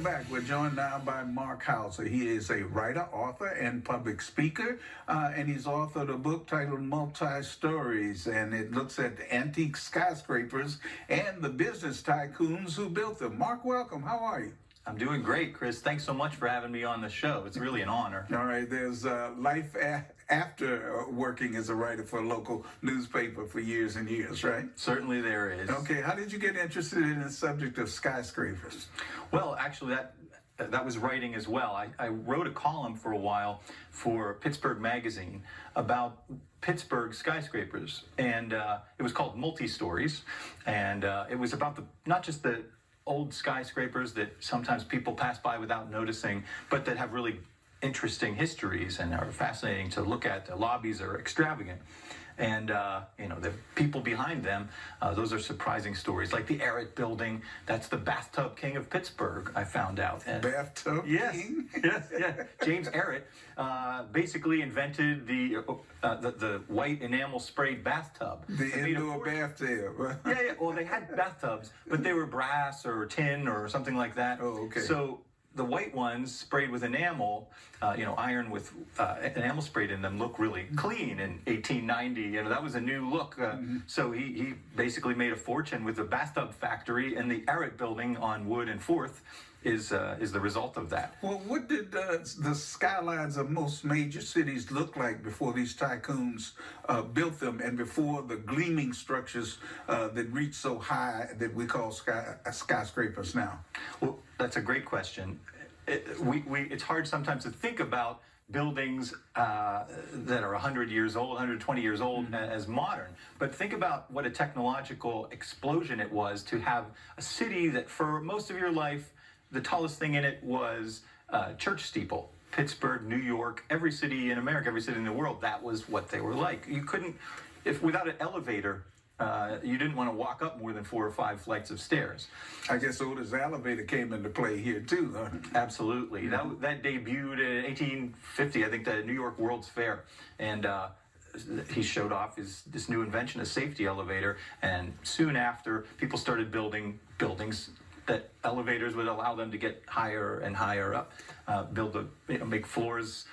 Welcome back. We're joined now by Mark Hauser. He is a writer, author, and public speaker, and he's authored a book titled MultiStories, and it looks at the antique skyscrapers and the business tycoons who built them. Mark, welcome. How are you? I'm doing great, Chris. Thanks so much for having me on the show. It's really an honor. All right. There's life after working as a writer for a local newspaper for years and years, right? Certainly there is. Okay. How did you get interested in the subject of skyscrapers? Well, actually, that was writing as well. I wrote a column for a while for Pittsburgh Magazine about Pittsburgh skyscrapers, and it was called MultiStories, and it was about not just the old skyscrapers that sometimes people pass by without noticing, but that have really interesting histories and are fascinating to look at. The lobbies are extravagant. And, the people behind them, those are surprising stories. Like the Arrett building, that's the bathtub king of Pittsburgh, I found out. And bathtub king? Yes. James Arrett basically invented the white enamel sprayed bathtub. The indoor bathtub. Yeah. Well, they had bathtubs, but they were brass or tin or something like that. Oh, okay. So the white ones sprayed with enamel, iron with enamel sprayed in them, look really clean in 1890. That was a new look. So he basically made a fortune with the bathtub factory, and the Arrett building on Wood and 4th is the result of that. Well, what did the skylines of most major cities look like before these tycoons built them, and before the gleaming structures that reach so high that we call skyscrapers now? Well, that's a great question. It's hard sometimes to think about buildings that are 100 years old, 120 years old as modern. But think about what a technological explosion it was to have a city that for most of your life, the tallest thing in it was church steeple. Pittsburgh, New York, every city in America, every city in the world, that was what they were like. You couldn't, without an elevator, you didn't want to walk up more than 4 or 5 flights of stairs. I guess Otis elevator came into play here too, huh? Absolutely. That debuted in 1850, I think, the New York World's Fair. And he showed off this new invention, a safety elevator. And soon after, people started building buildings that elevators would allow them to get higher and higher up, make floors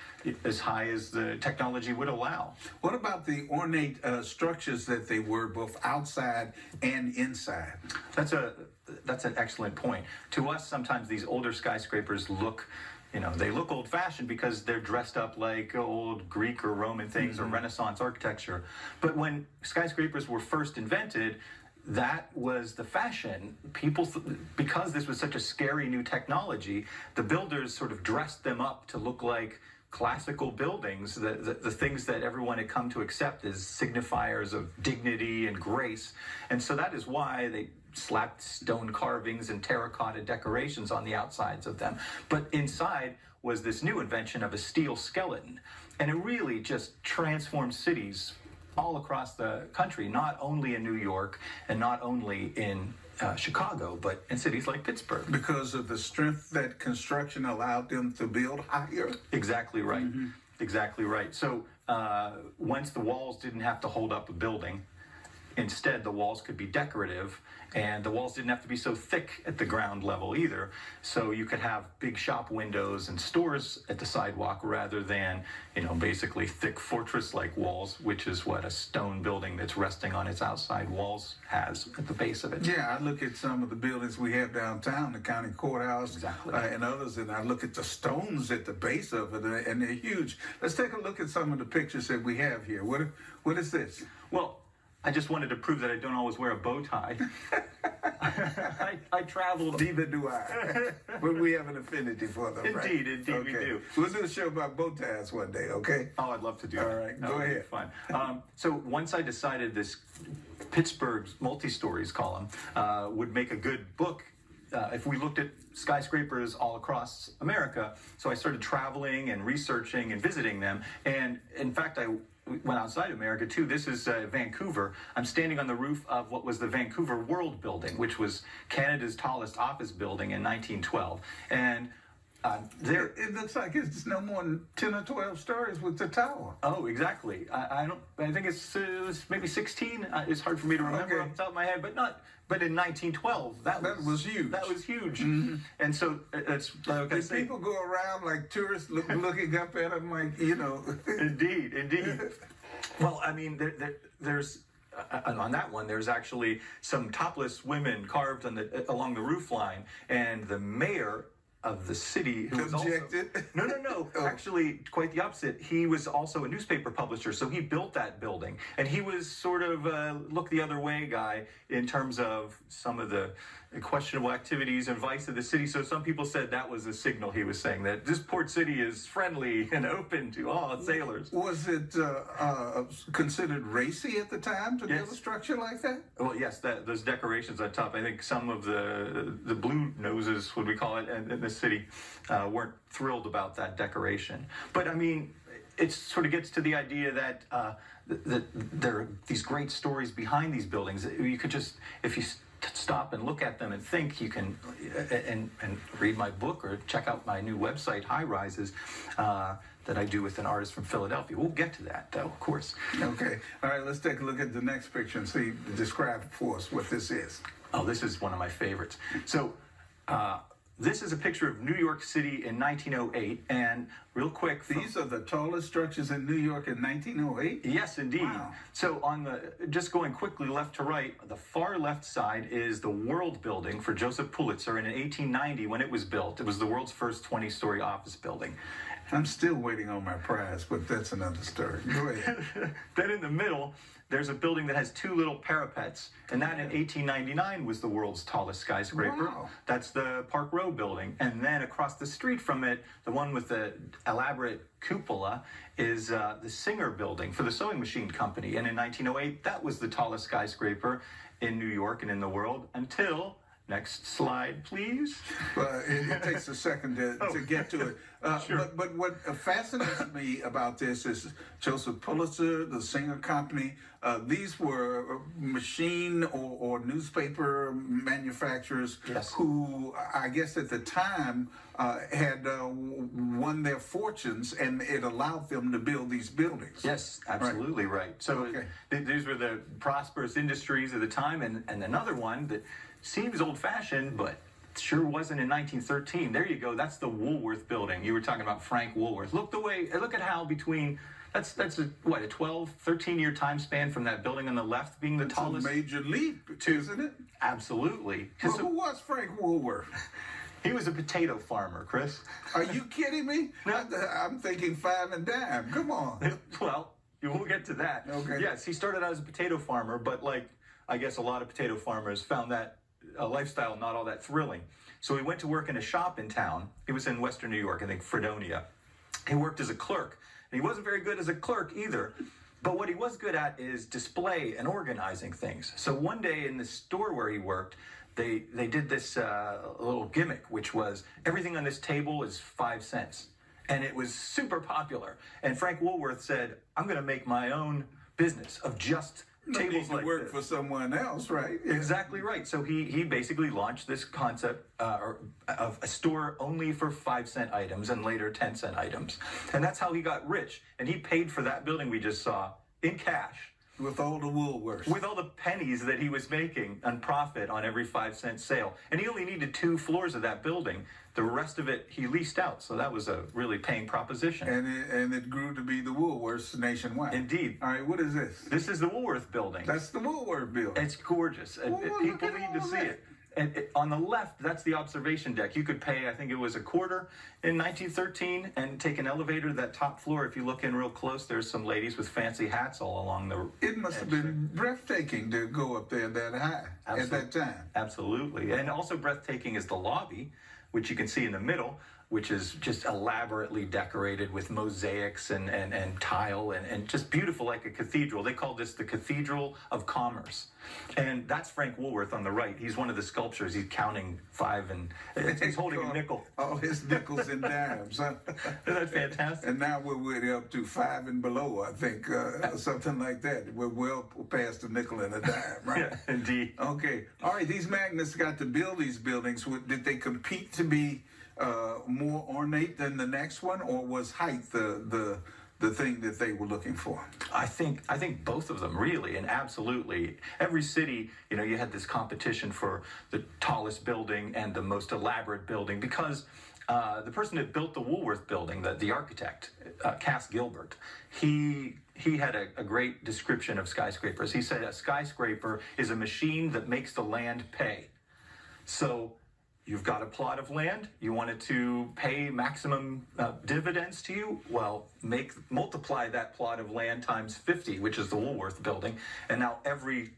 as high as the technology would allow. What about the ornate structures that they were both outside and inside? That's an excellent point. To us, sometimes these older skyscrapers look, they look old-fashioned because they're dressed up like old Greek or Roman things or Renaissance architecture. But when skyscrapers were first invented, that was the fashion. Because this was such a scary new technology, the builders sort of dressed them up to look like classical buildings, the things that everyone had come to accept as signifiers of dignity and grace. And so that is why they slapped stone carvings and terracotta decorations on the outsides of them. But inside was this new invention of a steel skeleton. And it really just transformed cities all across the country, not only in New York and not only in Chicago, but in cities like Pittsburgh. Because of the strength that construction allowed them to build higher? Exactly right. Exactly right. So once the walls didn't have to hold up a building, instead the walls could be decorative, and the walls didn't have to be so thick at the ground level either. So you could have big shop windows and stores at the sidewalk rather than, basically thick fortress-like walls, which is what a stone building that's resting on its outside walls has at the base of it. Yeah, I look at some of the buildings we have downtown, the county courthouse, and others, and I look at the stones at the base of it, and they're huge. Let's take a look at some of the pictures that we have here. What is this? Well, I just wanted to prove that I don't always wear a bow tie. I traveled. Neither do I. But we have an affinity for them, right? Indeed, okay. We do. We'll do a show about bow ties one day, okay? Oh, I'd love to do that. All right, go ahead. Fun. So once I decided this Pittsburgh's MultiStories column would make a good book, if we looked at skyscrapers all across America, so I started traveling and researching and visiting them. And in fact, I went outside America too. This is Vancouver. I'm standing on the roof of what was the Vancouver World Building, which was Canada's tallest office building in 1912. And There. It looks like it's no more than 10 or 12 stories with the tower. Oh, exactly. I don't. I think it's maybe 16. It's hard for me to remember off the top of my head, but not. But in 1912, that was huge. That was huge. Mm-hmm. And so it's like I say, people go around like tourists looking up at them, like, you know. Indeed. Well, I mean, there's. On that one, there's actually some topless women carved along the roof line, and the mayor of the city who was objected. No. Oh. Actually, quite the opposite. He was also a newspaper publisher, so he built that building, and he was sort of look the other way guy in terms of some of the questionable activities and vice of the city. So some people said that was a signal. He was saying that this port city is friendly and open to all sailors. Was it considered racy at the time to build a structure like that? Well, yes, those decorations on top. I think some of the blue noses, what we call it, in the city, weren't thrilled about that decoration. But I mean, it sort of gets to the idea that that there are these great stories behind these buildings. You could just, if you stop and look at them and think, you can and read my book or check out my new website, High Rises, that I do with an artist from Philadelphia. We'll get to that, though, of course. Okay. All right, let's take a look at the next picture and see, describe for us what this is. Oh, this is one of my favorites. So, this is a picture of New York City in 1908, and real quick... These are the tallest structures in New York in 1908? Yes, indeed. Wow. So just going quickly left to right, the far left side is the World Building for Joseph Pulitzer, and in 1890, when it was built, it was the world's first 20-story office building. I'm still waiting on my prize, but that's another story. Go ahead. Then in the middle, there's a building that has two little parapets, and that in 1899 was the world's tallest skyscraper. Wow. That's the Park Row building. And then across the street from it, the one with the elaborate cupola is the Singer building for the sewing machine company. And in 1908, that was the tallest skyscraper in New York and in the world until... Next slide, please. It takes a second to get to it. Sure. But what fascinates me about this is Joseph Pulitzer, the Singer Company. These were machine or newspaper manufacturers who, I guess at the time, had won their fortunes, and it allowed them to build these buildings. Yes, absolutely right. So these were the prosperous industries of the time, and another one that seems old-fashioned, but sure wasn't in 1913. There you go. That's the Woolworth building. You were talking about Frank Woolworth. Look at how between that's a 12, 13-year time span from that building on the left being the tallest. A major leap, isn't it? Absolutely. Well, who was Frank Woolworth? He was a potato farmer, Chris. Are you kidding me? No. I'm thinking five and dime. Come on. Well, we'll get to that. Okay. Yes, he started out as a potato farmer, but like I guess a lot of potato farmers found that a lifestyle not all that thrilling. So he went to work in a shop in town. He was in Western New York, I think Fredonia. He worked as a clerk. And he wasn't very good as a clerk either. But what he was good at is display and organizing things. So one day in the store where he worked, they did this little gimmick, which was everything on this table is 5 cents. And it was super popular. And Frank Woolworth said, I'm going to make my own business of just tables like work this. For someone else, right? Yeah. Exactly right. So he basically launched this concept of a store only for 5-cent items and later 10-cent items. And that's how he got rich. And he paid for that building we just saw in cash. With all the Woolworths. With all the pennies that he was making on profit on every 5-cent sale. And he only needed 2 floors of that building. The rest of it he leased out. So that was a really paying proposition. And it grew to be the Woolworths nationwide. Indeed. All right, what is this? This is the Woolworth building. That's the Woolworth building. It's gorgeous. Well, people need to see it. And on the left, that's the observation deck. You could pay, I think it was $25 in 1913, and take an elevator to that top floor. If you look in real close, there's some ladies with fancy hats all along the It must have been breathtaking to go up there that high at that time. Absolutely. And also breathtaking is the lobby, which you can see in the middle, which is just elaborately decorated with mosaics and tile and just beautiful like a cathedral. They call this the Cathedral of Commerce. And that's Frank Woolworth on the right. He's one of the sculptors. He's counting 5 and he's holding a nickel. All his nickels and dimes. Huh? Isn't that fantastic? And now we're up to 5 and below, I think, something like that. We're well past a nickel and a dime, right? Yeah, indeed. Okay. All right, these magnets got to build these buildings. Did they compete to be more ornate than the next one, or was height the thing that they were looking for? I think both of them, really, and absolutely. Every city, you had this competition for the tallest building and the most elaborate building, because the person that built the Woolworth building, the architect, Cass Gilbert, he had a great description of skyscrapers. He said a skyscraper is a machine that makes the land pay. So you've got a plot of land, you want it to pay maximum dividends to you, well, multiply that plot of land times 50, which is the Woolworth building, and now every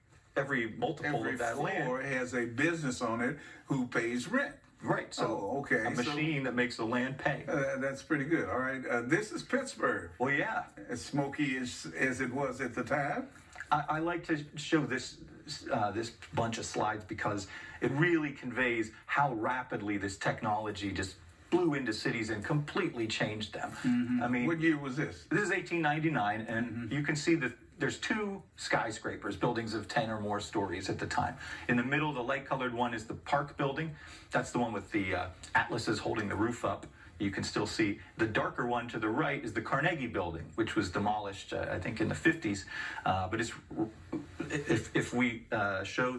multiple of that land... Every floor has a business on it who pays rent. Right, so a machine that makes the land pay. That's pretty good. All right, this is Pittsburgh. Well, yeah. As smoky as it was at the time. I like to show this bunch of slides because it really conveys how rapidly this technology just blew into cities and completely changed them. Mm-hmm. I mean, what year was this? This is 1899, and you can see that there's two skyscrapers, buildings of 10 or more stories at the time. In the middle, the light-colored one is the Park building. That's the one with the atlases holding the roof up. You can still see the darker one to the right is the Carnegie building, which was demolished, I think, in the 50s. But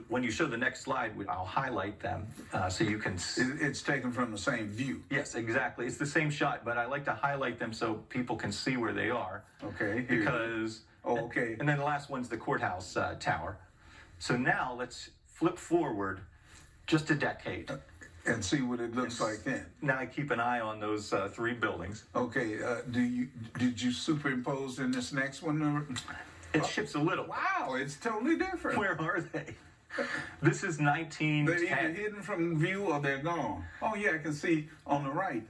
when you show the next slide, I'll highlight them so you can. It's taken from the same view. Yes, exactly. It's the same shot, but I like to highlight them so people can see where they are. Okay. Because. Oh, okay. And then the last one's the courthouse tower. So now let's flip forward just a decade. And see what it looks like then. Now I keep an eye on those three buildings. Okay, did you superimpose in this next one? It shifts a little. Wow, it's totally different. Where are they? This is 1910. They're either hidden from view or they're gone. Oh yeah, I can see on the right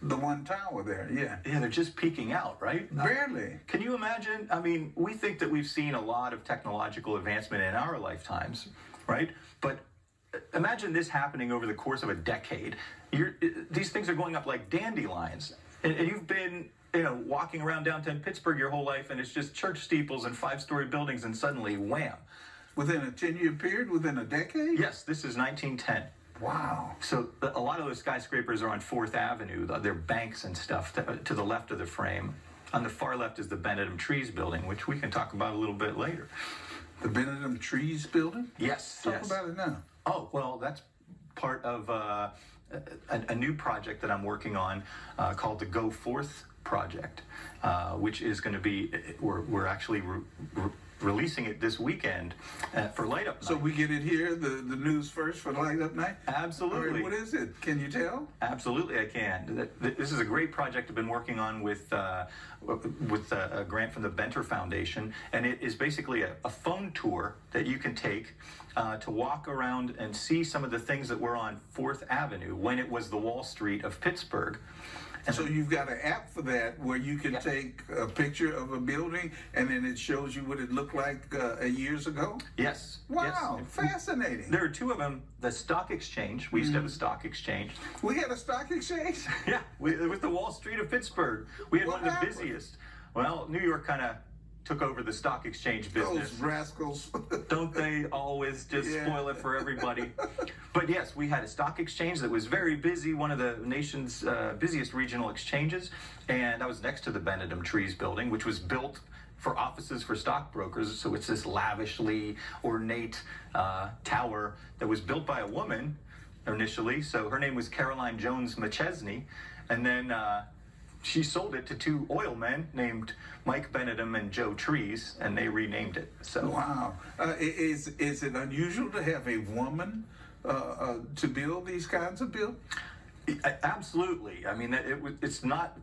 the one tower there. Yeah. Yeah, they're just peeking out, right? Barely. Can you imagine? I mean, we think that we've seen a lot of technological advancement in our lifetimes, right? But imagine this happening over the course of a decade. These things are going up like dandelions, and you've been walking around downtown Pittsburgh your whole life, and it's just church steeples and 5-story buildings, and suddenly, wham! Within a 10-year period, within a decade? Yes, this is 1910. Wow. So a lot of those skyscrapers are on 4th Avenue. They're banks and stuff to the left of the frame. On the far left is the Benedum Trees building, which we can talk about a little bit later. The Benedum Trees building? Yes. Talk about it now. Oh, well, that's part of a new project that I'm working on called the Go Forth Project, which is going to be, we're actually releasing it this weekend for Light Up Night. So we get it here, the news first for Light Up Night? Absolutely. All right, what is it? Can you tell? Absolutely, I can. This is a great project I've been working on with a grant from the Benter Foundation, and it is basically a phone tour that you can take to walk around and see some of the things that were on 4th Avenue when it was the Wall Street of Pittsburgh. And so you've got an app for that where you can take a picture of a building and then it shows you what it looked like years ago? Yes. Wow, yes. Fascinating. There are two of them. The stock exchange, we used to have a stock exchange. We had a stock exchange? Yeah, it was the Wall Street of Pittsburgh. We had one of the busiest. Well, New York kind of took over the stock exchange business. Those rascals. Don't they always just spoil it for everybody? But yes, we had a stock exchange that was very busy, one of the nation's busiest regional exchanges, and I was next to the Benedum Trees building, which was built for offices for stockbrokers. So it's this lavishly ornate tower that was built by a woman initially. So her name was Caroline Jones McChesney, and then she sold it to two oil men named Mike Benedum and Joe Trees, and they renamed it. So wow, is it unusual to have a woman to build these kinds of buildings? Absolutely. I mean, it's not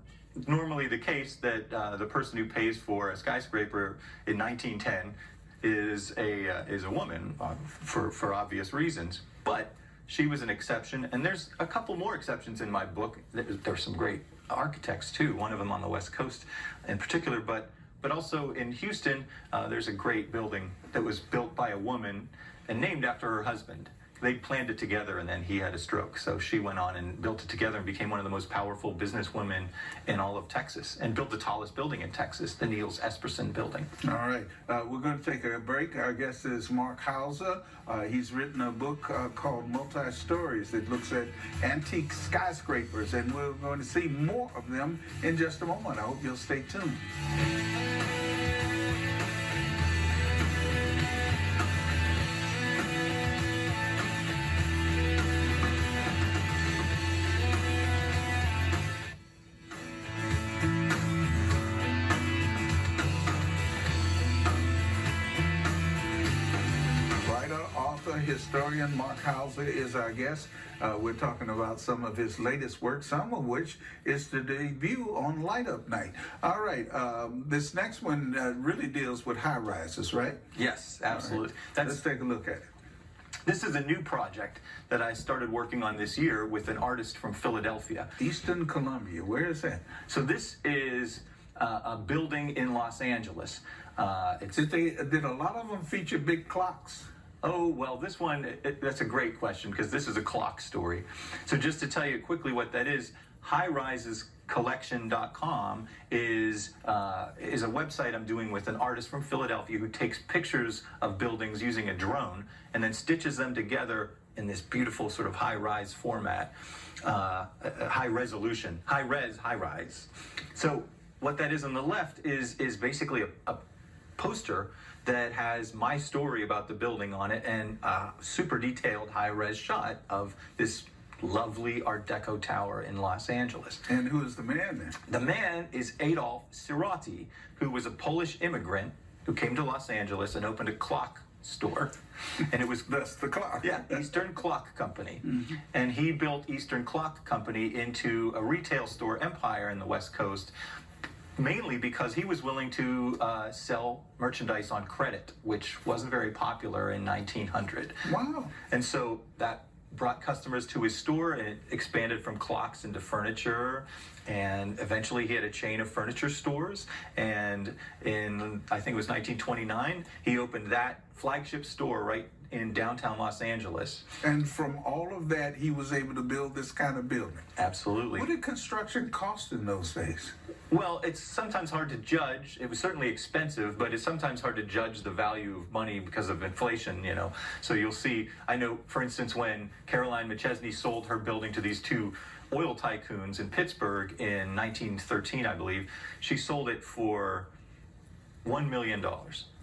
normally the case that the person who pays for a skyscraper in 1910 is a woman for obvious reasons, but she was an exception, and there's a couple more exceptions in my book. There's some great architects too, one of them on the West Coast in particular, but also in Houston, there's a great building that was built by a woman and named after her husband, they planned it together, and then he had a stroke. So she went on and built it together and became one of the most powerful businesswomen in all of Texas, and built the tallest building in Texas, the Niels Esperson building. All right. We're going to take a break. Our guest is Mark Hauser. He's written a book called MultiStories that looks at antique skyscrapers, and we're going to see more of them in just a moment. I hope you'll stay tuned. Historian Mark Hauser is our guest. We're talking about some of his latest work, some of which is to debut on Light Up Night. All right, this next one really deals with high rises, right? Yes, absolutely. Right. Let's take a look at it. This is a new project that I started working on this year with an artist from Philadelphia. Eastern Columbia, where is that? So this is a building in Los Angeles. Did a lot of them feature big clocks? Oh, well, this one, that's a great question, because this is a clock story. So just to tell you quickly what that is, highrisescollection.com is a website I'm doing with an artist from Philadelphia who takes pictures of buildings using a drone and then stitches them together in this beautiful sort of high-rise format, high resolution, high-rise. So what that is on the left is basically a poster that has my story about the building on it, and a super detailed high-res shot of this lovely Art Deco tower in Los Angeles. And who is the man then? The man is Adolf Siroti, who was a Polish immigrant who came to Los Angeles and opened a clock store. And it was that's the clock. Yeah, Eastern Clock Company. Mm-hmm. And he built Eastern Clock Company into a retail store empire in the West Coast, mainly because he was willing to sell merchandise on credit, which wasn't very popular in 1900. Wow. And so that brought customers to his store, and it expanded from clocks into furniture, and eventually he had a chain of furniture stores, and in, I think it was 1929, he opened that flagship store right in downtown Los Angeles. And from all of that, he was able to build this kind of building. Absolutely. What did construction cost in those days? Well, it's sometimes hard to judge. It was certainly expensive, but it's sometimes hard to judge the value of money because of inflation, you know. So you'll see, I know, for instance, when Caroline McChesney sold her building to these two oil tycoons in Pittsburgh in 1913, I believe, she sold it for $1 million,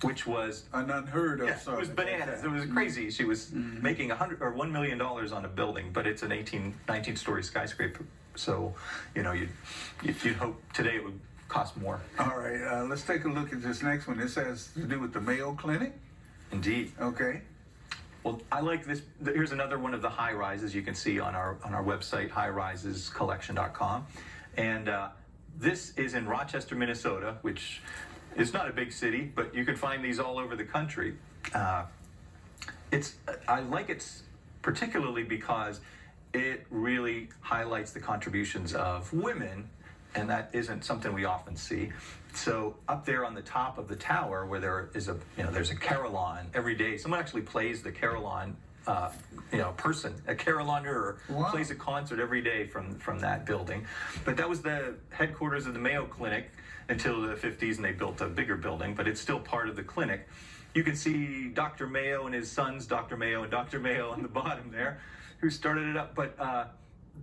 which was an unheard of. Yeah, it was bananas. It was crazy. She was making $1 million on a building, but it's an 19-story skyscraper. So, you know, you'd hope today it would cost more. All right, let's take a look at this next one. This has to do with the Mayo Clinic. Indeed. Okay. Well, I like this. Here's another one of the high rises you can see on our website, highrisescollection.com, and this is in Rochester, Minnesota, which is not a big city, but you can find these all over the country. I like it particularly because it really highlights the contributions of women, and that isn't something we often see. So up there on the top of the tower, where there's a carillon every day. Someone actually plays the carillon, person, a carillonneur. Wow. Plays a concert every day from that building. But that was the headquarters of the Mayo Clinic until the 50s, and they built a bigger building, but it's still part of the clinic. You can see Dr. Mayo and his sons, Dr. Mayo and Dr. Mayo on the bottom there, who started it up. But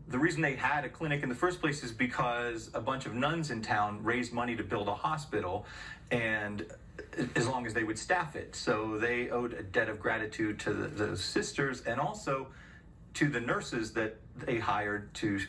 the reason they had a clinic in the first place is because a bunch of nuns in town raised money to build a hospital, and as long as they would staff it. So they owed a debt of gratitude to the sisters, and also to the nurses that they hired to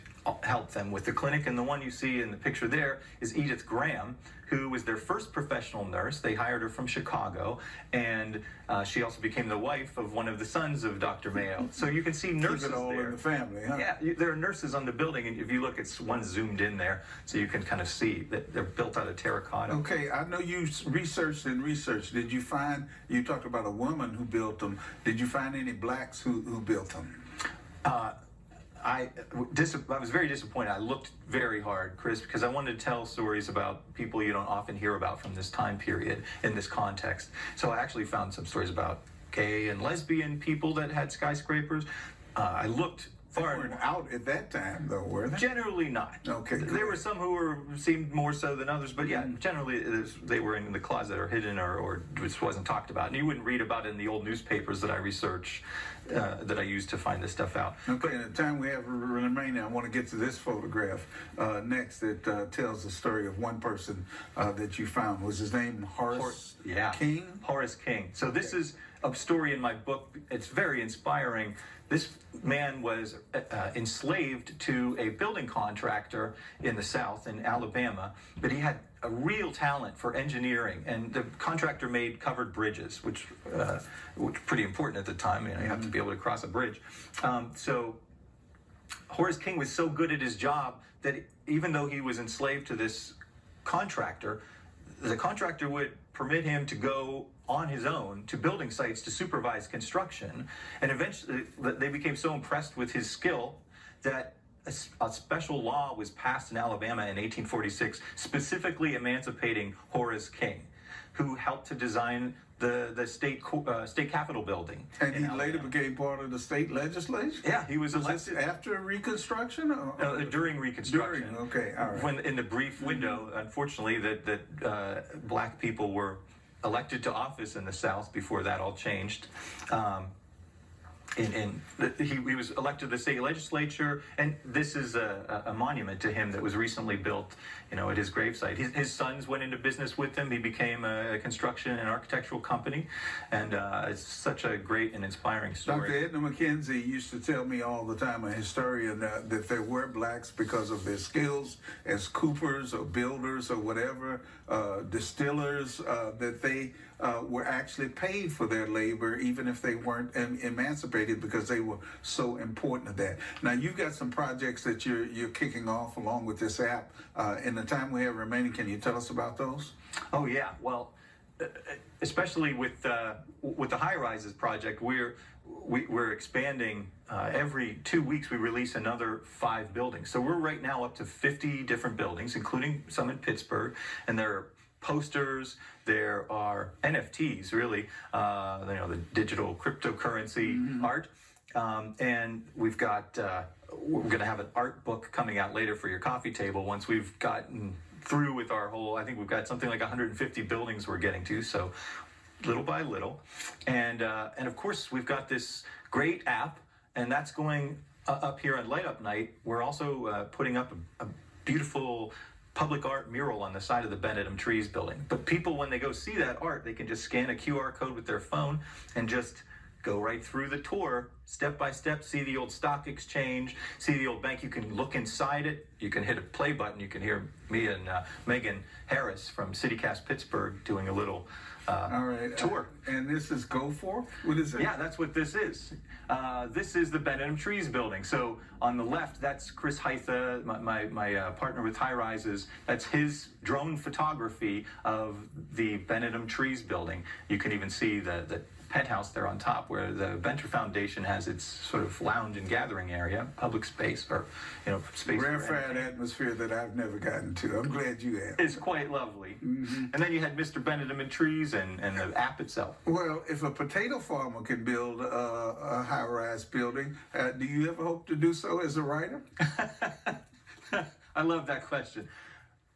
help them with the clinic. And the one you see in the picture there is Edith Graham, who was their first professional nurse. They hired her from Chicago, and she also became the wife of one of the sons of Dr. Mayo. So you can see nurses Keep it all there. in the family, huh? Yeah, there are nurses on the building, and if you look, it's one zoomed in there, so you can kind of see that they're built out of terracotta. Okay, I know you researched. Did you find, you talked about a woman who built them. Did you find any blacks who built them? I was very disappointed. I looked very hard, Chris, because I wanted to tell stories about people you don't often hear about from this time period in this context. So I actually found some stories about gay and lesbian people that had skyscrapers. I looked They far. weren't out at that time, though, were they? Generally not. Okay, There were some who seemed more so than others, but yeah, generally they were in the closet or hidden or just wasn't talked about. And you wouldn't read about it in the old newspapers that I research, that I used to find this stuff out. Okay, and the time we have remaining, I want to get to this photograph next that tells the story of one person that you found. Was his name Horace King? Horace King. So this is a story in my book. It's very inspiring. This man was enslaved to a building contractor in the South, in Alabama, but he had a real talent for engineering, and the contractor made covered bridges, which was pretty important at the time. You have to be able to cross a bridge. So Horace King was so good at his job that even though he was enslaved to this contractor, the contractor would permit him to go on his own to building sites to supervise construction, and eventually they became so impressed with his skill that a special law was passed in Alabama in 1846 specifically emancipating Horace King, who helped to design the state capitol building. And he later became part of the state legislature? Yeah, he was this elected after Reconstruction? during Reconstruction. During, okay, all right. When in the brief window, unfortunately, that black people were elected to office in the South before that all changed. He was elected to the state legislature, and this is a monument to him that was recently built, at his gravesite. His sons went into business with him. He became a construction and architectural company, and it's such a great and inspiring story. Dr. Edna McKenzie used to tell me all the time, a historian, that there were blacks because of their skills as coopers or builders or whatever, distillers, that they were actually paid for their labor, even if they weren't emancipated, because they were so important to that. Now, you've got some projects that you're kicking off along with this app. In the time we have remaining, can you tell us about those? Oh yeah, well, especially with the high rises project, we're expanding. Every 2 weeks we release another 5 buildings. So we're right now up to 50 different buildings, including some in Pittsburgh, and there are posters, there are NFTs, really, the digital cryptocurrency art, and we've got, we're going to have an art book coming out later for your coffee table once we've gotten through with our whole, I think we've got something like 150 buildings we're getting to, so little by little. And of course, we've got this great app, and that's going up here on Light Up Night. We're also putting up a beautiful public art mural on the side of the Benedum Trees building. But people, when they go see that art, they can just scan a QR code with their phone and just go right through the tour, step by step, see the old stock exchange, see the old bank. You can look inside it. You can hit a play button. You can hear me and Megan Harris from CityCast Pittsburgh doing a little tour. And this is Go For? What is it? Yeah, that's what this is. This is the Benedum Trees building. So on the left, that's Chris Heitha, my partner with High Rises. That's his drone photography of the Benedum Trees building. You can even see the penthouse there on top, where the Venter Foundation has its sort of lounge and gathering area, public space, or space. Rarefied atmosphere that I've never gotten to. I'm glad you have. It's quite lovely. And then you had Mr. Benedum and Trees and the app itself. Well, if a potato farmer can build a high-rise building, do you ever hope to do so as a writer? I love that question.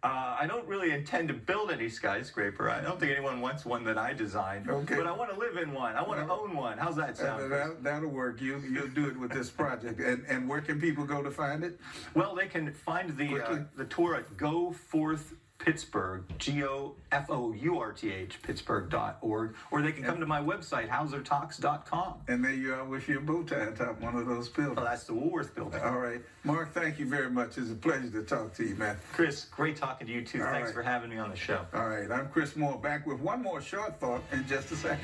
I don't really intend to build any skyscraper. I don't think anyone wants one that I designed. Okay. But I want to live in one. I want to own one. How's that sound? That'll work. You'll do it with this project. And where can people go to find it? Well, they can find the tour at Go Forth Pittsburgh, GOFOURTH, Pittsburgh.org, or they can come to my website, hausertalks.com. And there you are with your bow tie atop one of those buildings. Oh, that's the Woolworth building. All right. Mark, thank you very much. It's a pleasure to talk to you, man. Chris, great talking to you, too. Thanks for having me on the show. All right. I'm Chris Moore, back with one more short thought in just a second.